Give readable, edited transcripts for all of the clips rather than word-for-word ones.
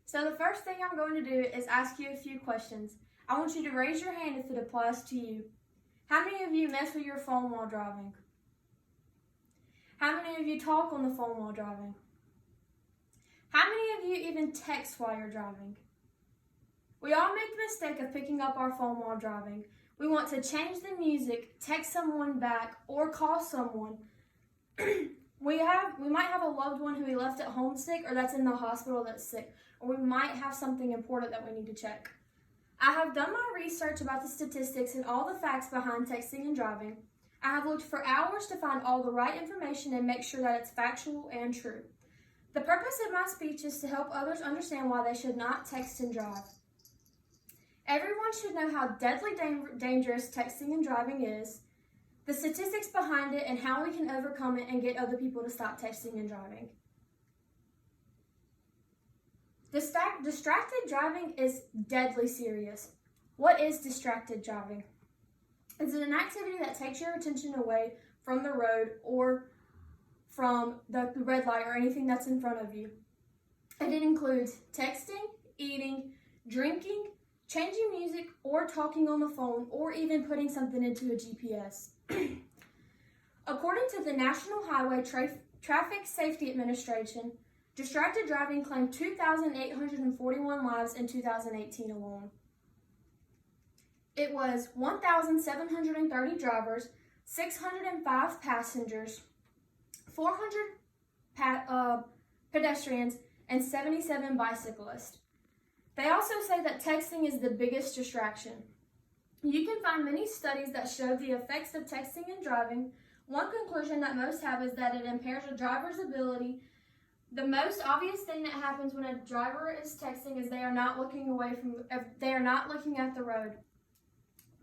So the first thing I'm going to do is ask you a few questions. I want you to raise your hand if it applies to you. How many of you mess with your phone while driving? How many of you talk on the phone while driving? How many of you even text while you're driving? We all make the mistake of picking up our phone while driving. We want to change the music, text someone back, or call someone. We might have a loved one who we left at home sick, or that's in the hospital that's sick, or we might have something important that we need to check. I have done my research about the statistics and all the facts behind texting and driving. I have looked for hours to find all the right information and make sure that it's factual and true. The purpose of my speech is to help others understand why they should not text and drive. Everyone should know how deadly dangerous texting and driving is, the statistics behind it, and how we can overcome it and get other people to stop texting and driving. Distracted driving is deadly serious. What is distracted driving? It's an activity that takes your attention away from the road or from the red light or anything that's in front of you. And it includes texting, eating, drinking, changing music, or talking on the phone, or even putting something into a GPS. According to the National Highway Traffic Safety Administration, distracted driving claimed 2,841 lives in 2018 alone. It was 1,730 drivers, 605 passengers, 400 pedestrians, and 77 bicyclists. They also say that texting is the biggest distraction. You can find many studies that show the effects of texting and driving. One conclusion that most have is that it impairs a driver's ability. The most obvious thing that happens when a driver is texting is they are not looking at the road.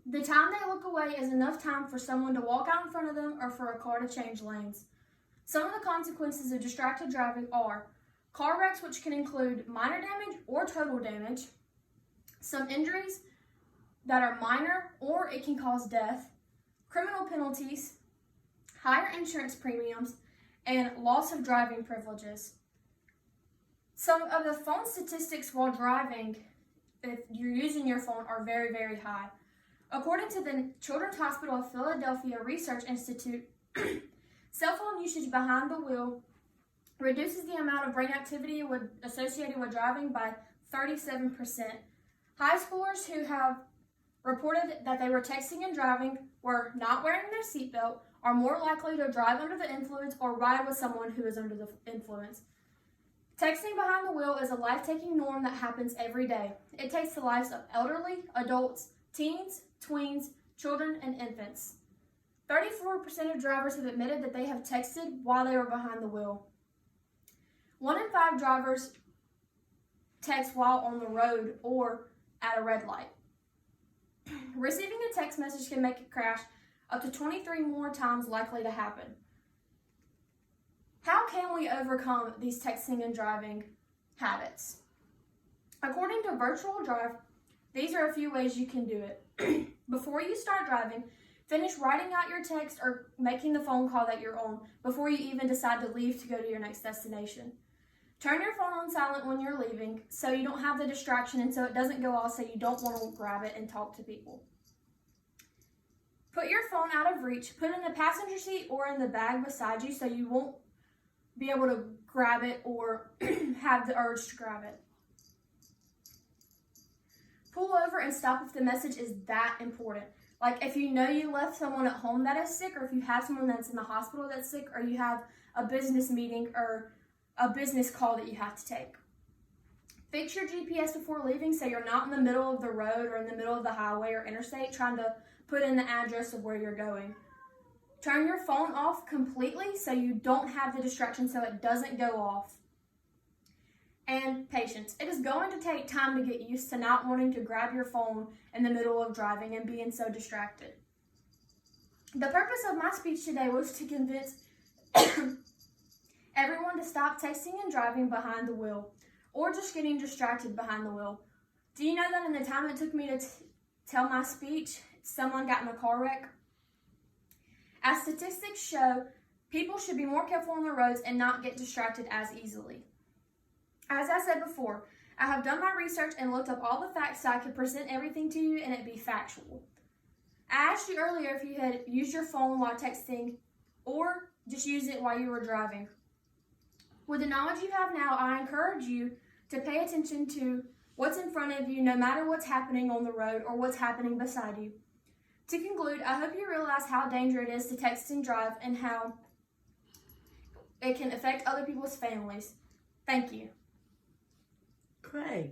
The time they look away is enough time for someone to walk out in front of them or for a car to change lanes. Some of the consequences of distracted driving are car wrecks, which can include minor damage or total damage, some injuries that are minor or it can cause death, criminal penalties, higher insurance premiums, and loss of driving privileges. Some of the phone statistics while driving, if you're using your phone, are very, very high. According to the Children's Hospital of Philadelphia Research Institute, cell phone usage behind the wheel reduces the amount of brain activity associated with driving by 37%. High schoolers who have reported that they were texting and driving were not wearing their seatbelt are more likely to drive under the influence or ride with someone who is under the influence. Texting behind the wheel is a life-taking norm that happens every day. It takes the lives of elderly, adults, teens, tweens, children, and infants. 34% of drivers have admitted that they have texted while they were behind the wheel. 1 in 5 drivers text while on the road or at a red light. Receiving a text message can make it crash up to 23 more times likely to happen. How can we overcome these texting and driving habits? According to Virtual Drive, these are a few ways you can do it. Before you start driving, finish writing out your text or making the phone call that you're on before you even decide to leave to go to your next destination. Turn your phone on silent when you're leaving so you don't have the distraction and so it doesn't go off so you don't want to grab it and talk to people. Put your phone out of reach. Put it in the passenger seat or in the bag beside you so you won't be able to grab it or have the urge to grab it. Pull over and stop if the message is that important. Like if you know you left someone at home that is sick, or if you have someone that's in the hospital that's sick, or you have a business meeting or a business call that you have to take. Fix your GPS before leaving so you're not in the middle of the road or in the middle of the highway or interstate trying to put in the address of where you're going. Turn your phone off completely so you don't have the distraction so it doesn't go off. And patience. It is going to take time to get used to not wanting to grab your phone in the middle of driving and being so distracted. The purpose of my speech today was to convince everyone to stop texting and driving behind the wheel or just getting distracted behind the wheel. Do you know that in the time it took me to tell my speech, someone got in a car wreck? As statistics show, people should be more careful on the roads and not get distracted as easily. As I said before, I have done my research and looked up all the facts so I could present everything to you and it be factual. I asked you earlier if you had used your phone while texting or just used it while you were driving. With the knowledge you have now, I encourage you to pay attention to what's in front of you, no matter what's happening on the road or what's happening beside you. To conclude, I hope you realize how dangerous it is to text and drive and how it can affect other people's families. Thank you. Craig,